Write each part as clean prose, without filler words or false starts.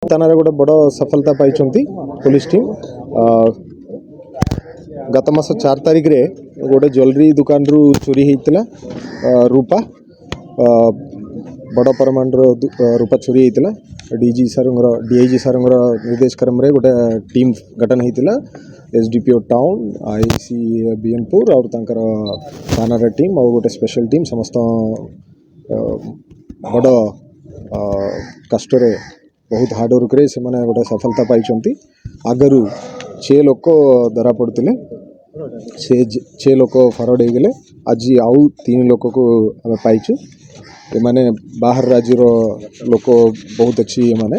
थाना गोटे बड़ सफलता पाई पुलिस टीम गत मास 4 तारिख रे गोटे ज्वेलरी दुकान रू चोरी होता रूपा बड़ परिमाण रूपा चोरी होता डीजी सर निर्देश क्रम रे गोटे टीम गठन होता एसडीपीओ टाउन आईसी बीएनपुर और तांकर थाना टीम और गोटे स्पेशल टीम समस्त बड़ कष्ट बहुत हार्डवर्क से गोटे सफलता पाई आगरू 6 लोक धरा पड़ते से 6 लोक फरवर्ड हो गले आज आउ 3 लोक को आम पाइचु माने बाहर राज्यर लोक बहुत अच्छी माने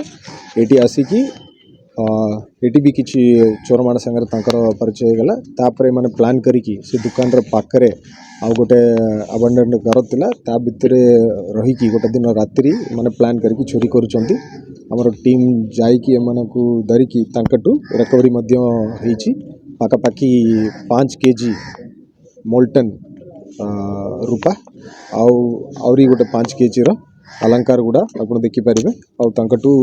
एटी आसिकी एटी भी किसी चोर मान संगे परिचय गला तापर माने प्लान करिकी से दुकान पाखरे आउ गोटे अबंडन घर थिला ता भितर रही गोटे दिन रात्रि माने प्लान करके चोरी करुचंती हमर टीम जाइकी एमानकु धरिकी तांकटू रिकवरी मध्य होईची पाखापाखी 5 केजी मोल्टन रूपा आउरी गोटे 5 केजी रो अलंकार गुड़ा आपण देखि परिबे आउ तांकटू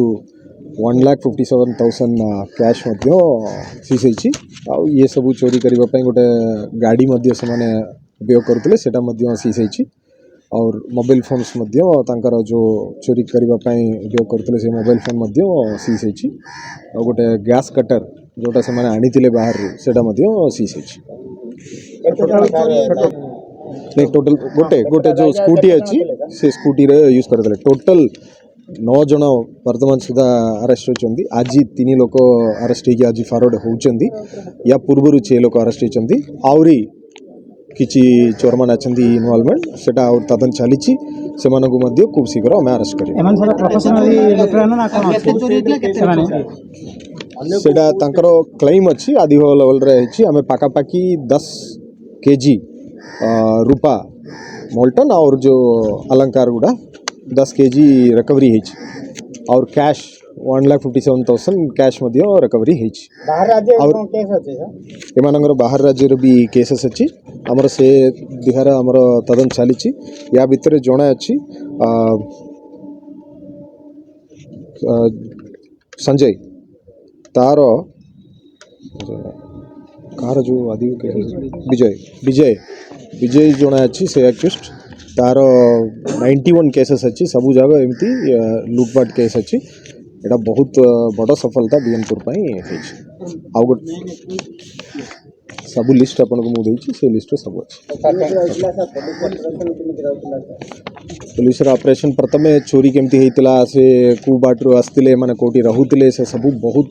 1,57,000 कैश मध्य सीज होईची आउ ये सब चोरी करबा पई गोटे गाड़ी मध्य से माने उपयोग करथिले सेटा मध्य सीज होईची और मोबाइल फोन्स मध्य तांकर जो चोरी करबा पई उपयोग करथिले से मोबाइल फोन मध्य सीज होईची आ गोटे गैस कटर जोटा से माने आनिथिले बाहर सेटा मध्य सीज होईची नहीं टोटल गोटे गोटे जो स्कूटी अच्छी से स्कूटी रे यूज करथिले टोटल 9 जन वर्तमान सुधा अरेस्ट होचंदी आज 3 लोक अरेस्ट होगी आज फरवर्ड होचंदी या पूर्व 6 लोक अरेस्ट होचंदी आउरी किछि चोर मान अछंदी इन्वॉल्वमेंट सेटा और तदन चलीछि सेमानकु मध्य खूब शीघ्र हम अरेस्ट करियो एमन सारा प्रोफेशनली लुटराना ना कोन अछि सेटा तांकर क्लेम अछि आदि लेवल रे अछि हमें पाका पाकी 10 केजी रूपा मोल्टन और जो अलंकार गुड़ा 10 केजी रिकवरी होईछि और कैश 1,57,000 कैश मध्य रिकवरी होईछि बाहर राज्य और केस अछि सर एमानंगर बाहर राज्य रे भी केसेस अछि हमर से बिहार हमर तदन चलीछि या भितर जणा अछि संजय तारो कार जो आदि विजय विजय विजय जणा अछि से एक्यूज्ड तार 91 केसेस अच्छी सबू जगह एमती लुटपाट केस अच्छी एटा बहुत बड़ सफलता बीएनपुर आउ गोटे सब लिस्ट आपन को मु देछि से लिस्ट सब अच्छी पुलिस ऑपरेशन प्रथमे चोरी केमती हेतिला से कु बाटरो आस्तिले माने कोठी रहुतिले से सब बहुत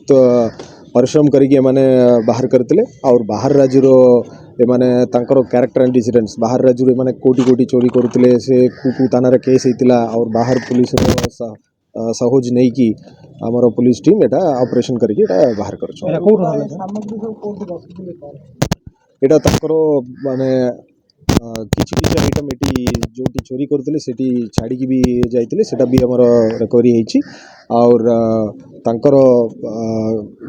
परिश्रम करिके माने बाहर करतिले और बाहर राज्यर एमाने तांकर कैरेक्टर एंड डिसिडेंट्स बाहर राज्य माने कोटी कोटी चोरी करथिले से कुकु थाना केस हेतिला और बाहर पुलिस सहज नहीं कि हमर पुलिस टीम एटा ऑपरेशन करके एटा बाहर करछ एटा तांकर माने किछि किछि आइटम एटी जोटी चोरी करथिले सेटी छाड़ी की भी जाइतिले सेटा भी हमर रिकवरी हेछि और तांकर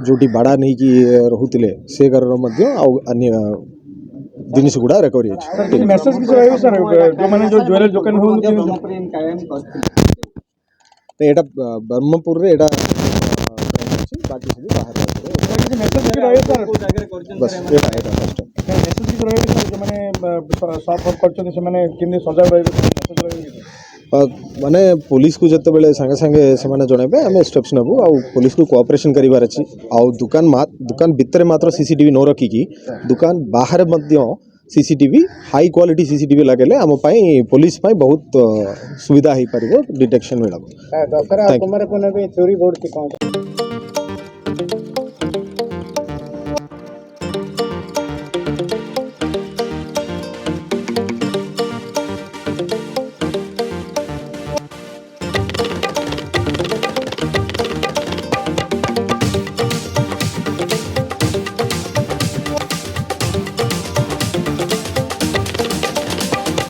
जोटी बाड़ा नहीं कि रहुतिले से घर मध्य और अन्य जिनिस गुड़ा रिकवरी होछि मेसेज किछ रहयो सर जो माने जो ज्वेलरी दुकान हो एटा ब्रह्मपुर रे एटा बाकी सब बाहर मेसेज किछ रहयो सर बस एटा मेसेज किछ रहयो सर जो माने शॉप ऑफ करछन से माने किने सजा रहयो मेसेज रहयो माने पुलिस को जते बेले संगे संगे से माने जणेबे हमें स्टेप्स नबु आ पुलिस को कोऑपरेशन करिवार अछि आ दुकान भितर मात्र सीसीटीवी न रखी की दुकान बाहर मध्य सीसीटीवी हाई क्वालिटी सीसीटीवी लगेले हम पई पुलिस पई बहुत सुविधा हे परिबो डिटेक्शन मिलबो दसरा कुमार को ने चोरी बोर्ड के